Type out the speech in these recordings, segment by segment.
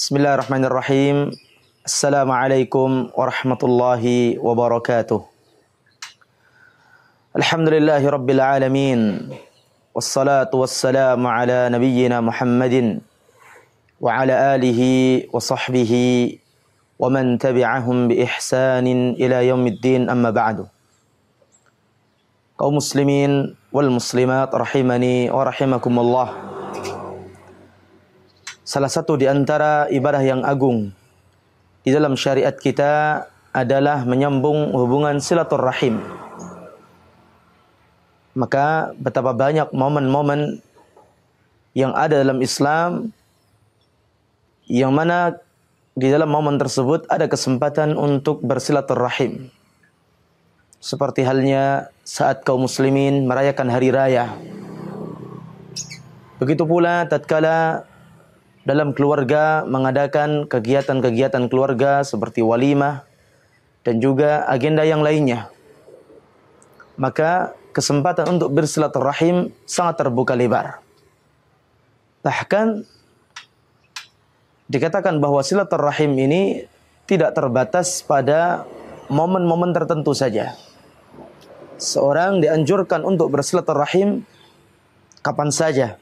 Bismillahirrahmanirrahim. Assalamualaikum warahmatullahi wabarakatuh. Alhamdulillahi rabbil alamin. Wassalatu wassalamu ala nabiyyina Muhammadin wa ala alihi wa sahbihi wa man tabi'ahum bi ihsanin ila yaumiddin, amma ba'du. Kaum muslimin wal muslimat rahimani wa rahimakumullah. Salah satu di antara ibadah yang agung di dalam syariat kita adalah menyambung hubungan silaturrahim. Maka betapa banyak momen-momen yang ada dalam Islam yang mana di dalam momen tersebut ada kesempatan untuk bersilaturrahim. Seperti halnya saat kaum muslimin merayakan hari raya. Begitu pula tatkala dalam keluarga mengadakan kegiatan-kegiatan keluarga seperti walimah dan juga agenda yang lainnya. Maka kesempatan untuk bersilaturahim sangat terbuka lebar. Bahkan dikatakan bahwa silaturahim ini tidak terbatas pada momen-momen tertentu saja. Seorang dianjurkan untuk bersilaturahim kapan saja.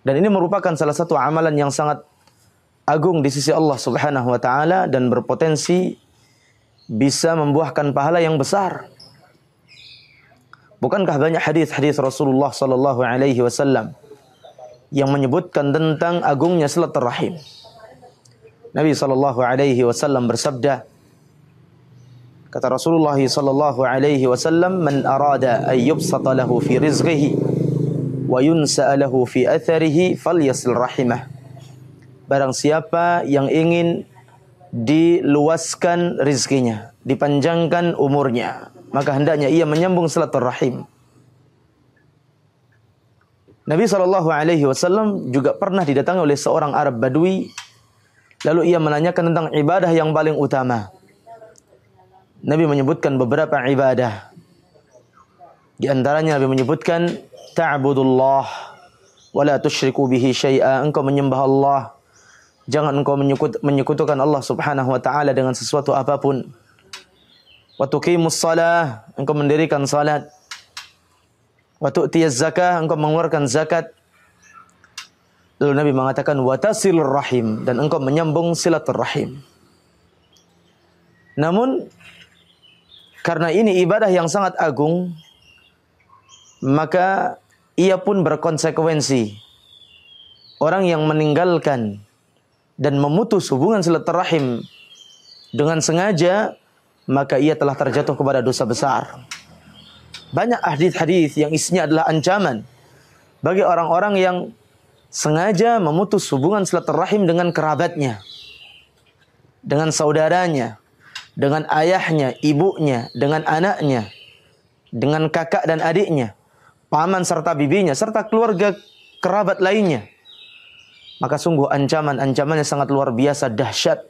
Dan ini merupakan salah satu amalan yang sangat agung di sisi Allah Subhanahu wa taala dan berpotensi bisa membuahkan pahala yang besar. Bukankah banyak hadis-hadis Rasulullah sallallahu alaihi wasallam yang menyebutkan tentang agungnya silaturahim? Nabi sallallahu alaihi wasallam bersabda, kata Rasulullah sallallahu alaihi wasallam, "Man arada an yubsata lahu fi rizqihi wa yunsa'a lahu fi atharihi falyasil rahimah." Barang siapa yang ingin diluaskan rizkinya, dipanjangkan umurnya, maka hendaknya ia menyambung silaturahim. Nabi SAW juga pernah didatangi oleh seorang Arab Badui, lalu ia menanyakan tentang ibadah yang paling utama. Nabi menyebutkan beberapa ibadah. Di antaranya Nabi menyebutkan ta'budullah wa la tusyriku bihi syai'a. Engkau menyembah Allah, jangan engkau menyekutukan Allah Subhanahu wa taala dengan sesuatu apapun. Wa tuqimus shalah, engkau mendirikan salat. Wa tu'tiyaz zakah, engkau mengeluarkan zakat. Lalu Nabi mengatakan wa tasilur rahim, dan engkau menyambung silaturrahim. Namun karena ini ibadah yang sangat agung, maka ia pun berkonsekuensi. Orang yang meninggalkan dan memutus hubungan silaturahim dengan sengaja, maka ia telah terjatuh kepada dosa besar. Banyak hadis-hadis yang isinya adalah ancaman bagi orang-orang yang sengaja memutus hubungan silaturahim dengan kerabatnya, dengan saudaranya, dengan ayahnya, ibunya, dengan anaknya, dengan kakak dan adiknya, paman serta bibinya, serta keluarga kerabat lainnya. Maka sungguh ancamannya sangat luar biasa dahsyat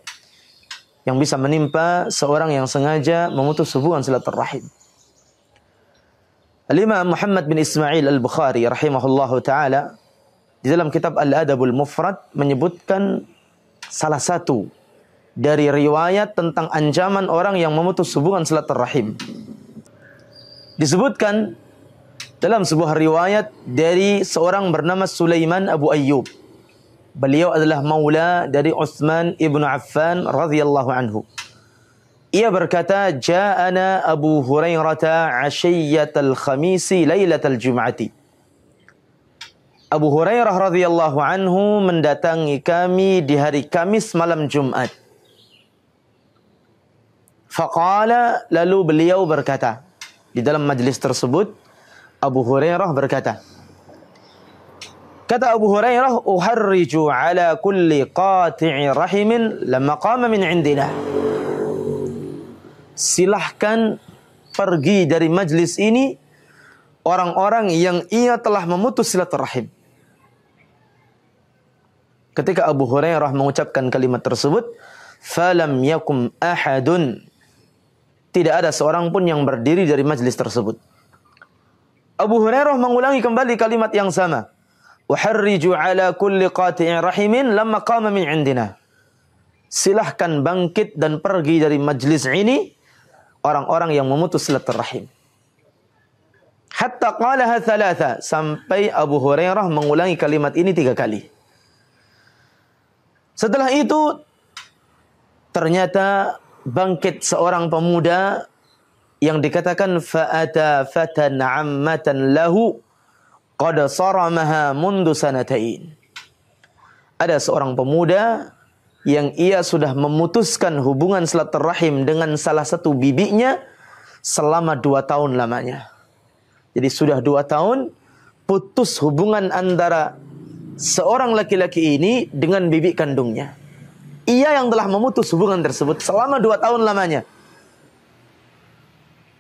yang bisa menimpa seorang yang sengaja memutus hubungan silaturahim. Al-Imam Muhammad bin Ismail Al-Bukhari rahimahullahu ta'ala di dalam kitab Al-Adabul Mufrad menyebutkan salah satu dari riwayat tentang ancaman orang yang memutus hubungan silaturahim. Disebutkan dalam sebuah riwayat dari seorang bernama Sulaiman Abu Ayyub. Beliau adalah maula dari Utsman ibnu Affan radhiyallahu anhu. Ia berkata, "Ja'ana Abu Hurairah 'ashiyyatal khamisi lailatal jum'ati." Abu Hurairah radhiyallahu anhu mendatangi kami di hari Kamis malam Jumat. Faqala, lalu beliau berkata, di dalam majlis tersebut Abu Hurairah berkata, kata Abu Hurairah, "Uharriju ala kulli qati'i rahimin lamma qama min indina." Silahkan pergi dari majlis ini orang-orang yang ia telah memutus silaturahim. Ketika Abu Hurairah mengucapkan kalimat tersebut, falam yakum ahadun, tidak ada seorang pun yang berdiri dari majlis tersebut. Abu Hurairah mengulangi kembali kalimat yang sama. Uharriju ala kulli qati'i rahimin lamma qama min indina. Silahkan bangkit dan pergi dari majlis ini orang-orang yang memutus silaturahim. Hatta qalaha thalatha, sampai Abu Hurairah mengulangi kalimat ini 3 kali. Setelah itu ternyata bangkit seorang pemuda yang dikatakan fa'ata fatan ammatan lahu qad saramaha mundu sanatain. Ada seorang pemuda yang ia sudah memutuskan hubungan silaturahim dengan salah satu bibinya selama 2 tahun lamanya. Jadi sudah 2 tahun putus hubungan antara seorang laki-laki ini dengan bibi kandungnya. Ia yang telah memutus hubungan tersebut selama 2 tahun lamanya.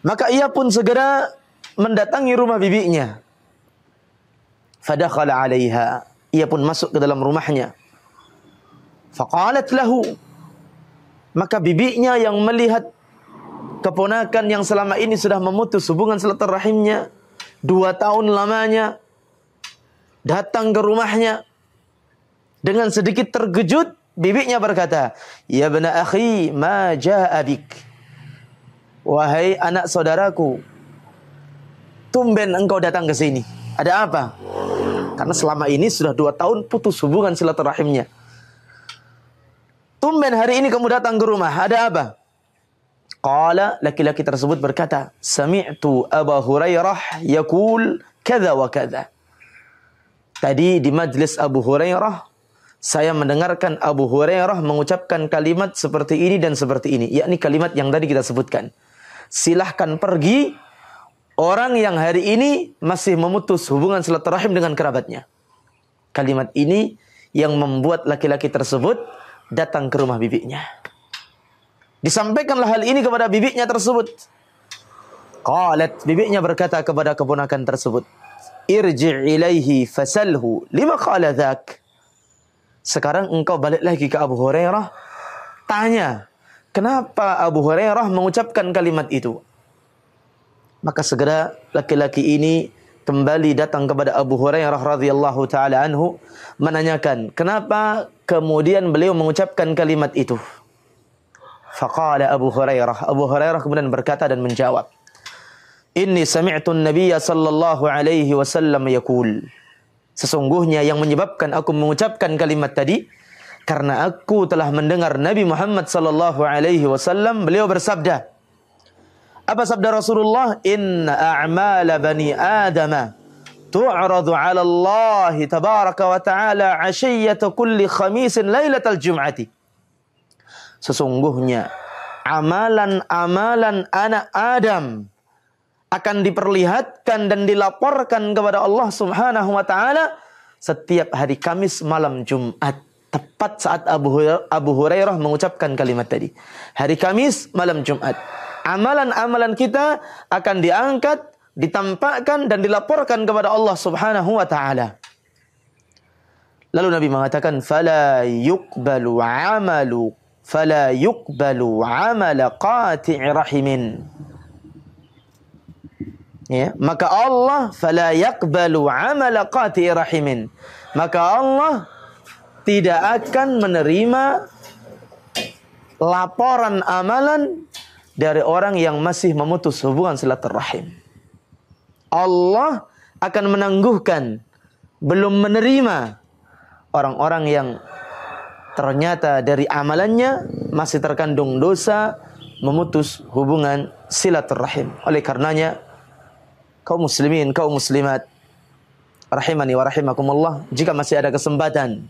Maka ia pun segera mendatangi rumah bibinya. Fadakhala 'alaiha. Ia pun masuk ke dalam rumahnya. Faqalat lahu. Maka bibinya yang melihat keponakan yang selama ini sudah memutus hubungan silaturahimnya 2 tahun lamanya, datang ke rumahnya dengan sedikit terkejut, bibinya berkata, "Ya bana akhi, ma jaa bik?" Wahai anak saudaraku, tumben engkau datang ke sini. Ada apa? Karena selama ini sudah 2 tahun putus hubungan silaturahimnya. Tumben hari ini kamu datang ke rumah. Ada apa? Qala, laki-laki tersebut berkata, "Sami'tu Abu Hurairah yaqul kadza wa kadza." Tadi di majlis Abu Hurairah, saya mendengarkan Abu Hurairah mengucapkan kalimat seperti ini dan seperti ini. Yakni kalimat yang tadi kita sebutkan. Silahkan pergi orang yang hari ini masih memutus hubungan silaturahim dengan kerabatnya. Kalimat ini yang membuat laki-laki tersebut datang ke rumah bibinya. Disampaikanlah hal ini kepada bibinya tersebut. Qalat, bibinya berkata kepada keponakan tersebut, "Irji' ilaihi fasalhu lima qala dzak." Sekarang engkau balik lagi ke Abu Hurairah, tanya, kenapa Abu Hurairah mengucapkan kalimat itu? Maka segera laki-laki ini kembali datang kepada Abu Hurairah radhiyallahu taala anhu menanyakan, kenapa kemudian beliau mengucapkan kalimat itu? Faqala Abu Hurairah kemudian berkata dan menjawab, "Inni sami'tu an-nabiyya sallallahu alaihi wasallam yaqul." Sesungguhnya yang menyebabkan aku mengucapkan kalimat tadi karena aku telah mendengar Nabi Muhammad sallallahu alaihi wasallam beliau bersabda. Apa sabda Rasulullah? "Inna a'mala bani Adama tu'radu 'ala Allah tabaraka wa ta'ala 'ashiyyata kulli khamisin lailatal jum'ati." Sesungguhnya amalan-amalan anak Adam akan diperlihatkan dan dilaporkan kepada Allah Subhanahu wa taala setiap hari Kamis malam Jumat. Tepat saat Abu Hurairah mengucapkan kalimat tadi. Hari Kamis malam Jumat. Amalan-amalan kita akan diangkat, ditampakkan dan dilaporkan kepada Allah Subhanahu wa taala. Lalu Nabi mengatakan, "Fala yuqbalu 'amala qati'i rahimin." Ya, maka Allah fala yaqbalu 'amala qati'i rahimin. Maka Allah tidak akan menerima laporan amalan dari orang yang masih memutus hubungan silaturahim. Allah akan menangguhkan, belum menerima orang-orang yang ternyata dari amalannya masih terkandung dosa memutus hubungan silaturahim. Oleh karenanya, kaum muslimin, kaum muslimat, rahimani wa rahimakumullah, jika masih ada kesempatan,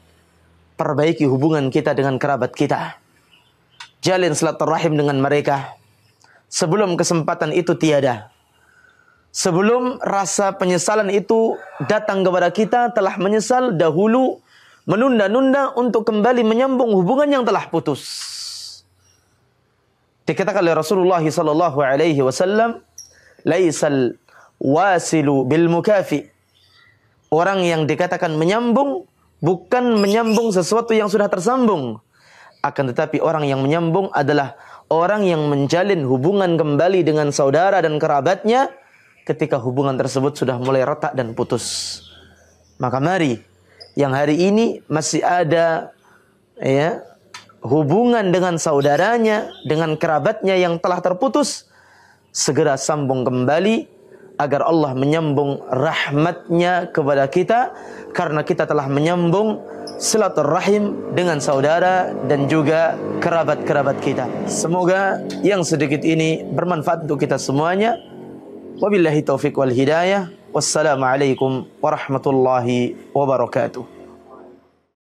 perbaiki hubungan kita dengan kerabat kita. Jalin silaturahim dengan mereka. Sebelum kesempatan itu tiada. Sebelum rasa penyesalan itu datang kepada kita, telah menyesal dahulu, menunda-nunda untuk kembali menyambung hubungan yang telah putus. Dikatakan oleh Rasulullah sallallahu alaihi wasallam, "Laisal wasilu bil mukafi." Orang yang dikatakan menyambung bukan menyambung sesuatu yang sudah tersambung, akan tetapi orang yang menyambung adalah orang yang menjalin hubungan kembali dengan saudara dan kerabatnya ketika hubungan tersebut sudah mulai retak dan putus. Maka mari yang hari ini masih ada ya hubungan dengan saudaranya, dengan kerabatnya yang telah terputus, segera sambung kembali agar Allah menyambung rahmatnya kepada kita karena kita telah menyambung silaturahim dengan saudara dan juga kerabat-kerabat kita. Semoga yang sedikit ini bermanfaat untuk kita semuanya. Wabillahi taufiq wal hidayah. Wassalamualaikum warahmatullahi wabarakatuh.